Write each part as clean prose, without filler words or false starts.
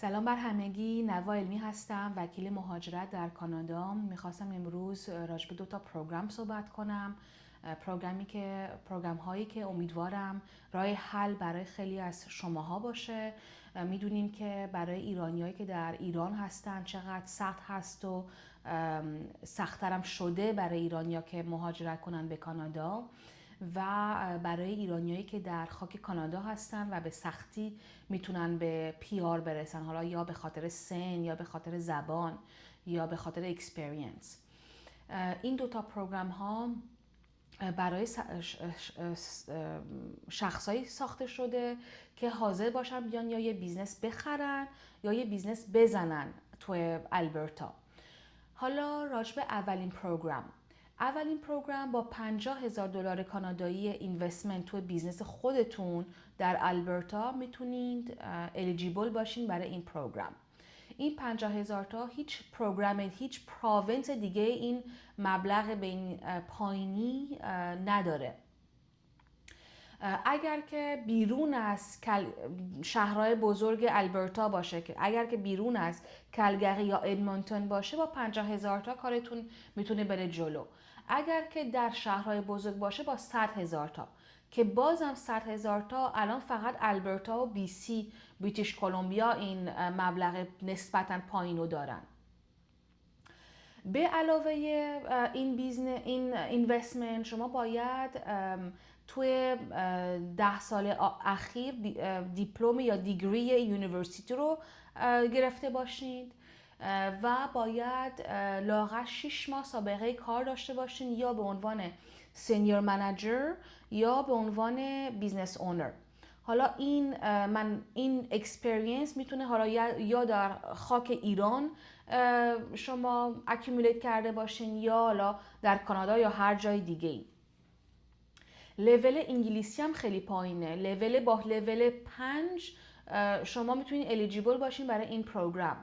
سلام بر همگی. نوا علمی هستم، وکیل مهاجرت در کانادا. میخواستم امروز راجع به 2 پروگرام صحبت کنم. پروگرام هایی که امیدوارم راه حل برای خیلی از شماها باشه. میدونیم که برای ایرانیایی که در ایران هستن چقدر سخت هست و سخت‌ترم شده برای ایرانیا که مهاجرت کنن به کانادا، و برای ایرانیایی که در خاک کانادا هستن و به سختی میتونن به PR برسن، حالا یا به خاطر سن یا به خاطر زبان یا به خاطر اکسپریانس. این 2 پروگرام ها برای شخصایی ساخته شده که حاضر باشن بیان یا یه بیزنس بخرن یا یه بیزنس بزنن توی البرتا. حالا راجع به اولین پروگرام با $50,000 کانادایی اینوستمنت توی بیزنس خودتون در البرتا میتونید الیجیبل باشین برای این پروگرام. این 50,000 تا هیچ پراونس دیگه این مبلغ به این پایینی نداره. اگر که بیرون از شهرهای بزرگ البرتا باشه، که اگر که بیرون از کلگری یا ادمونتون باشه، با 50,000 تا کارتون میتونه بره جلو. اگر که در شهرهای بزرگ باشه با 100,000 تا، که بازم 100,000 تا الان فقط البرتا و BC بریتیش کلمبیا این مبلغ نسبتاً پایینو دارن. به علاوه این اینوستمنت شما باید توی 10 سال اخیر دیپلم یا دیگری یونیورسیتی رو گرفته باشید و باید لااقل 6 ماه سابقه کار داشته باشین، یا به عنوان سینیور منیجر یا به عنوان بیزنس اونر. حالا این اکسپریانس میتونه حالا یا در خاک ایران شما اکیومولیت کرده باشین یا حالا در کانادا یا هر جای دیگه ای. لول انگلیسی هم خیلی پایینه. با لول 5 شما میتونید الیجیبل باشین برای این پروگرام،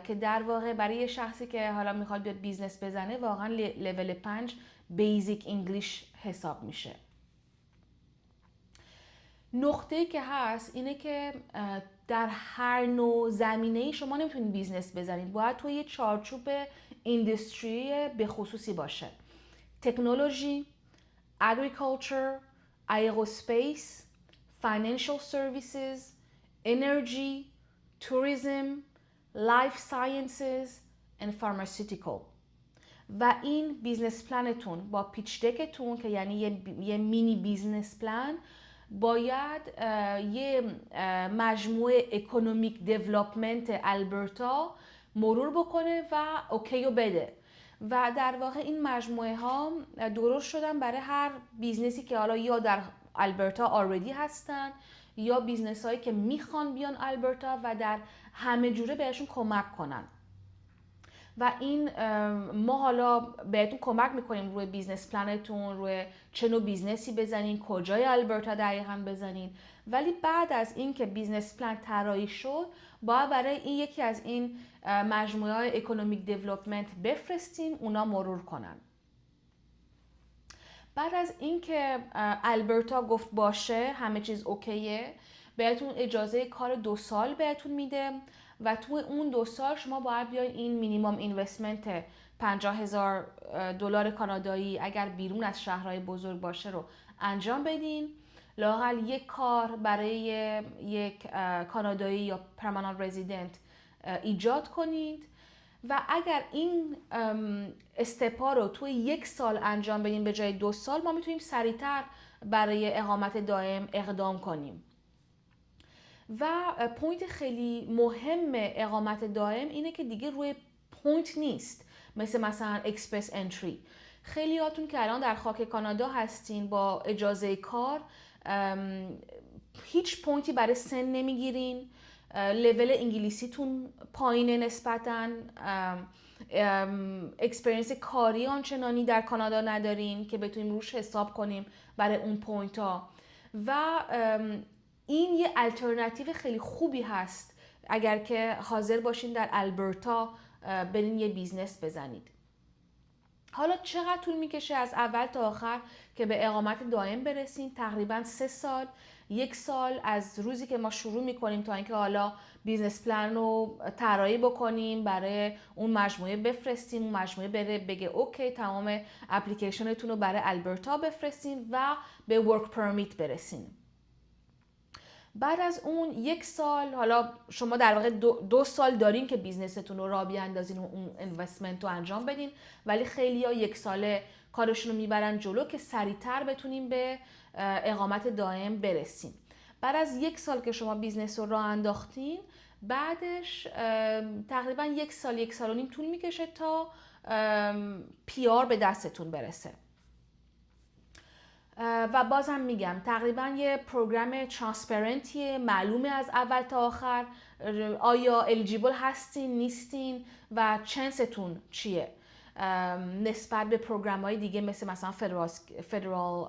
که در واقع برای یه شخصی که حالا میخواد بیاد بیزنس بزنه واقعا لول 5 بیزیک انگلیش حساب میشه. نقطه‌ای که هست اینه که در هر نوع زمینه‌ای شما نمیتونید بیزنس بزنید، باید توی یه چارچوب اینداستری به خصوصی باشه. تکنولوژی، agriculture، aerospace، financial services، energy، tourism، life sciences and pharmaceutical. و این بیزنس پلنتون با پیچ دکتون که یعنی یه مینی بیزنس پلن باید یه مجموعه اکونومیک دیولپمنت البرتا مرور بکنه و اوکیو بده. و در واقع این مجموعه ها درست شدن برای هر بیزنسی که حالا یا در البرتا آلردی هستن یا بیزنس هایی که میخوان بیان البرتا و در همه جوره بهشون کمک کنن. و این ما حالا بهتون کمک میکنیم روی بیزنس پلنتون، روی چه نوع بیزنسی بزنین، کجای البرتا دقیقاً بزنین. ولی بعد از این که بیزنس پلن طراحی شد باید برای این یکی از این مجموعه های اکونومیک دیولپمنت بفرستیم، اونا مرور کنن. بعد از این که البرتا گفت باشه همه چیز اوکیه، بهتون اجازه کار 2 سال بهتون میده و توی اون 2 سال شما باید بیاین این مینیمم اینوستمنت $50,000 کانادایی اگر بیرون از شهرهای بزرگ باشه رو انجام بدین. لااقل یک کار برای یک کانادایی یا پرمننت رزیدنت ایجاد کنید و اگر این استپا رو توی 1 سال انجام بدیم به جای 2 سال، ما میتونیم سریعتر برای اقامت دائم اقدام کنیم. و پوینت خیلی مهم اقامت دائم اینه که دیگه روی پوینت نیست، مثلا اکسپرس انتری. خیلی هاتون که الان در خاک کانادا هستین با اجازه کار هیچ پوینتی برای سن نمیگیرین، لول انگلیسیتون پایینه نسبتاً، اکسپریانس کاری آنچنانی در کانادا ندارین که بتونیم روش حساب کنیم برای اون پوینت ها. و این یه الटरनेटिव خیلی خوبی هست اگر که حاضر باشین در البرتا برین یه بیزنس بزنید. حالا چقدر طول میکشه از اول تا آخر که به اقامت دائم برسیم؟ تقریبا 3 سال. 1 سال از روزی که ما شروع میکنیم تا اینکه حالا بیزنس پلان رو طراحی بکنیم، برای اون مجموعه بفرستیم، اون مجموعه بره بگه اوکی تمام اپلیکیشنتون رو برای البرتا بفرستیم و به ورک پرمیت برسیم. بعد از اون 1 سال، حالا شما در واقع 2 سال دارین که بیزنستون رو راه بیاندازین و اون اینوستمنت رو انجام بدین، ولی خیلی‌ها 1 ساله کارشون رو میبرن جلو که سریعتر بتونیم به اقامت دائم برسیم. بعد از 1 سال که شما بیزنس رو راه انداختین، بعدش تقریبا 1 سال 1 سال و نیم طول میکشه تا PR به دستتون برسه. و بازم میگم تقریبا یه پروگرام ترانسپرنتیه، معلومه از اول تا آخر آیا الیجیبل هستین نیستین و چنستون چیه نسبت به پروگرام های دیگه مثلا فدرال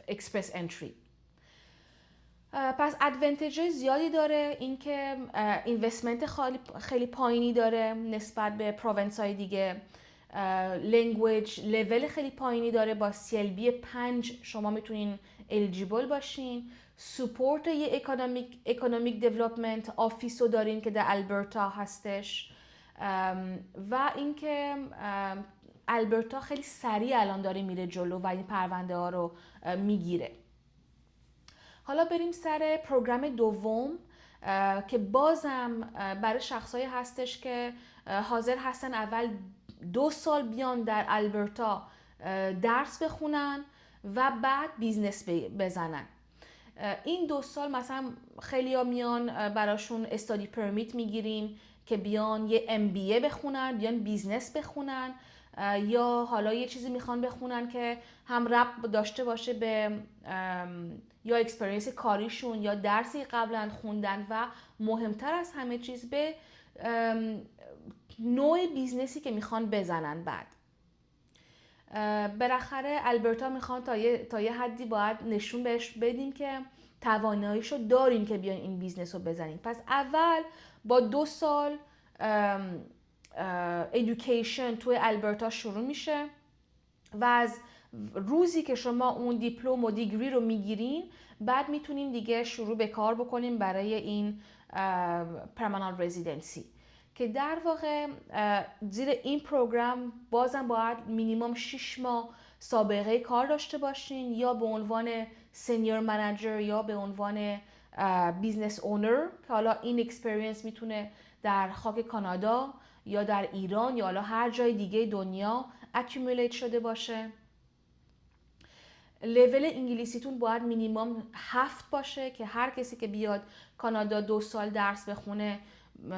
اکسپرس انتری. پس ادوانتیج زیادی داره، اینکه اینوستمنت خیلی پایینی داره نسبت به پروینس های دیگه، لنگویج لول خیلی پایینی داره، با CLB 5 شما میتونین الیجیبل باشین. سپورت یه اکونومیک دیولپمنت آفیس رو دارین که در البرتا هستش و اینکه البرتا خیلی سریع الان داره میره جلو و این پرونده ها رو میگیره. حالا بریم سر پروگرام دوم که بازم برای شخصایی هستش که حاضر هستن اول 2 سال بیان در البرتا درس بخونن و بعد بیزنس بزنن. این 2 سال مثلا خیلی ها میان براشون استادی پرمیت میگیریم که بیان یه MBA بخونن، بیان بیزنس بخونن، یا حالا یه چیزی میخوان بخونن که هم ربط داشته باشه به یا اکسپریانس کاریشون یا درسی قبلا خوندن و مهمتر از همه چیز به نوع بیزنسی که میخوان بزنن. بعد بالاخره البرتا میخوان تا یه حدی باید نشون بهش بدیم که تواناییشو دارین که بیان این بیزنس رو بزنین. پس اول با 2 سال ایژوکیشن توی البرتا شروع میشه و از روزی که شما اون دیپلم و دیگری رو میگیرین بعد میتونین دیگه شروع به کار بکنین برای این پرمننت رزیدنسی که در واقع زیر این پروگرام بازم باید مینیمم 6 ماه سابقه کار داشته باشین، یا به عنوان سینیور منیجر یا به عنوان بیزنس اونر، که حالا این اکسپریانس میتونه در خاک کانادا یا در ایران یا حالا هر جای دیگه دنیا اکیومولیت شده باشه. لول انگلیسیتون باید مینیمم 7 باشه که هر کسی که بیاد کانادا 2 سال درس بخونه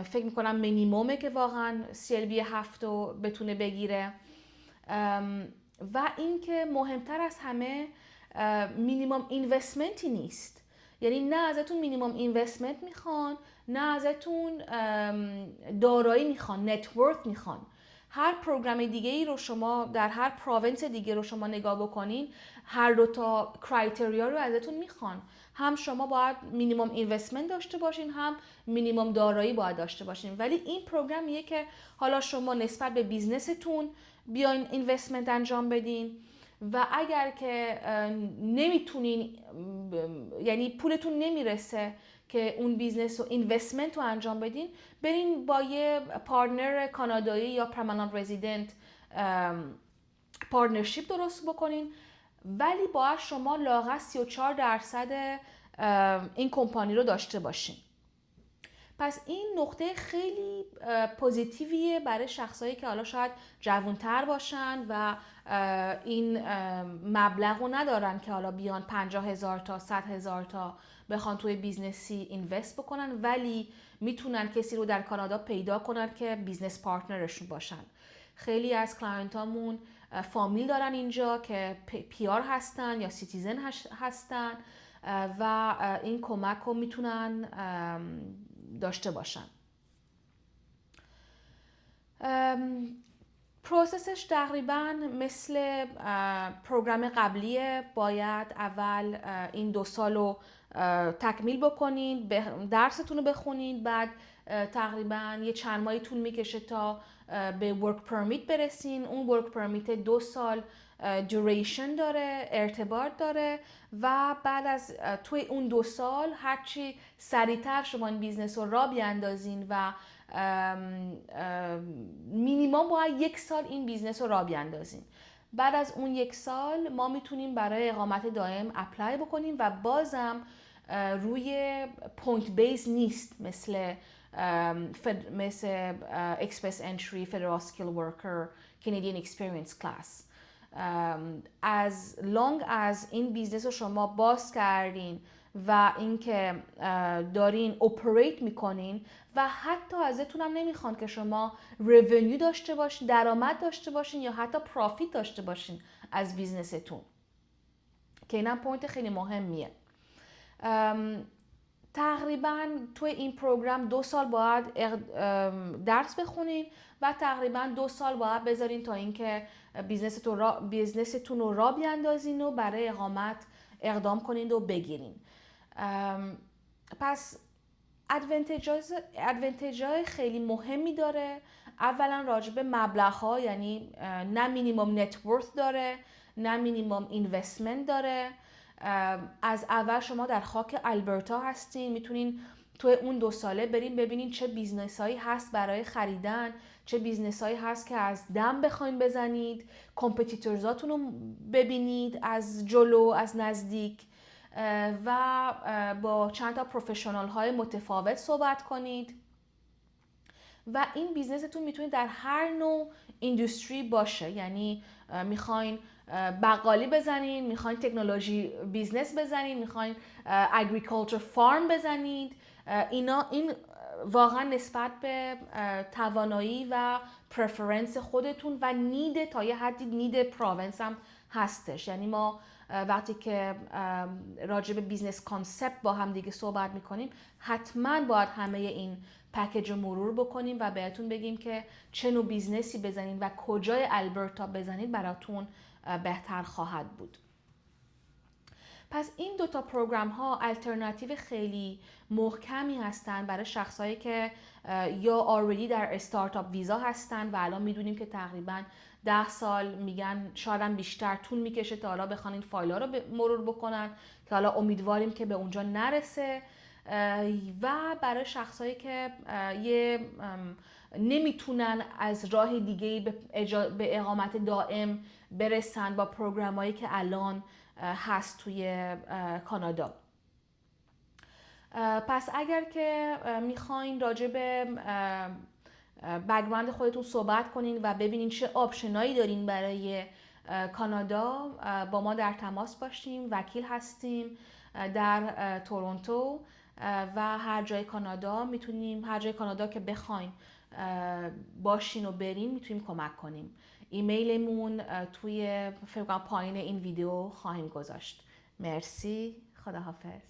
فکر میکنم مینیمومه که واقعا CLB 7 رو بتونه بگیره. و اینکه مهمتر از همه مینیمم اینوستمنتی نیست، یعنی نه ازتون مینیمم اینوستمنت میخوان نه ازتون دارایی میخوان، نتورث میخوان. هر پروگرام دیگه ای رو شما در هر پروینس دیگه رو شما نگاه بکنین، هر دو تا کرایتریا رو ازتون میخوان. هم شما باید مینیمم اینوستمنت داشته باشین، هم مینیمم دارایی باید داشته باشین. ولی این پروگرامیه که حالا شما نسبت به بیزنستون بیاین اینوستمنت انجام بدین و اگر که نمیتونین، یعنی پولتون نمیرسه که اون بیزنس و اینوستمنت رو انجام بدین، برین با یه پارتنر کانادایی یا پرمننت رزیدنت پارتنرشیپ درست بکنین، ولی باید شما لااقل 34% این کمپانی رو داشته باشین. پس این نقطه خیلی پوزیتیویه برای شخصایی که حالا شاید جوانتر باشن و این مبلغ رو ندارن که حالا بیان 50,000 تا 100,000 تا بخوان توی بیزنسی اینوست بکنن، ولی میتونن کسی رو در کانادا پیدا کنن که بیزنس پارتنرشون باشن. خیلی از کلاینتامون فامیل دارن اینجا که PR هستن یا سیتیزن هستن و این کمک رو میتونن داشته باشن. پروسسش تقریبا مثل پروگرام قبلیه. باید اول این 2 سال رو تکمیل بکنید، درستون رو بخونید، بعد تقریبا یه چند ماهی طول میکشه تا به ورک پرمیت برسین. اون ورک پرمیت 2 سال دوریشن داره، ارتباط داره و بعد از توی اون 2 سال هرچی سریعتر شما این بیزنس رو راه بیاندازین و مینیمم باید 1 سال این بیزنس رو راه بیاندازین. بعد از اون 1 سال ما میتونیم برای اقامت دائم اپلای بکنیم و بازم روی پوینت بیس نیست مثل اکسپرس انتری، فدرال سکیل ورکر، کانادین اکسپریانس کلاس. از لانگ از این بیزنس رو شما باز کردین و اینکه دارین اپریت میکنین و حتی ازتون هم نمیخوان که شما رونیو داشته باشین، درآمد داشته باشین یا حتی پروفیت داشته باشین از بیزنستون، که اینم پوینت خیلی مهمیه. تقریبا توی این پروگرام 2 سال باید درس بخونین و تقریبا 2 سال باید بذارین تا اینکه بیزنستون رو راه بیاندازین و برای اقامت اقدام کنین و بگیرین. پس ادوانتیج‌های خیلی مهمی داره. اولا راجب مبلغ‌ها، یعنی نه مینیمم نت ورث داره نه مینیمم اینوستمنت داره. از اول شما در خاک آلبرتا هستین، میتونین توی اون 2 ساله برین ببینین چه بیزنس هایی هست برای خریدن، چه بیزنس هایی هست که از دم بخواین بزنید، کامپتیتورزاتون رو ببینید از جلو، از نزدیک و با چند تا پروفشنال های متفاوت صحبت کنید. و این بیزنستون میتونه در هر نوع ایندوستری باشه، یعنی میخواین بقالی بزنین، میخواین تکنولوژی بیزنس بزنین، میخواین اگریکالچر فارم بزنید. این واقعا نسبت به توانایی و پرفرنس خودتون و نید تا یه حدی نید پراونس هم هستش. یعنی ما وقتی که راجع به بیزنس کانسپت با هم دیگه صحبت میکنیم حتما باید همه این پکیج رو مرور بکنیم و بهتون بگیم که چه نوع بیزنسی بزنید و کجای آلبرتا بزنید براتون بهتر خواهد بود. پس این 2 تا پروگرام ها الटरनेटिव خیلی محکمی هستن برای شخصایی که یا آلردی در استارتاپ ویزا هستن و الان میدونیم که تقریبا 10 سال میگن، شاید هم بیشتر طول میکشه تا حالا بخوان این فایل‌ها رو مرور بکنن که حالا امیدواریم که به اونجا نرسه. و برای شخصایی که نمیتونن از راه دیگه‌ای به اقامت دائم برسن با پروگرامایی که الان هست توی کانادا. پس اگر که میخواین راجع به بک‌گراند خودتون صحبت کنین و ببینین چه آپشنایی دارین برای کانادا، با ما در تماس باشیم. وکیل هستیم در تورنتو و هر جای کانادا که بخواین باشین و برین میتونیم کمک کنیم. ایمیلمون توی فکر کنم پایین این ویدیو خواهیم گذاشت. مرسی، خداحافظ.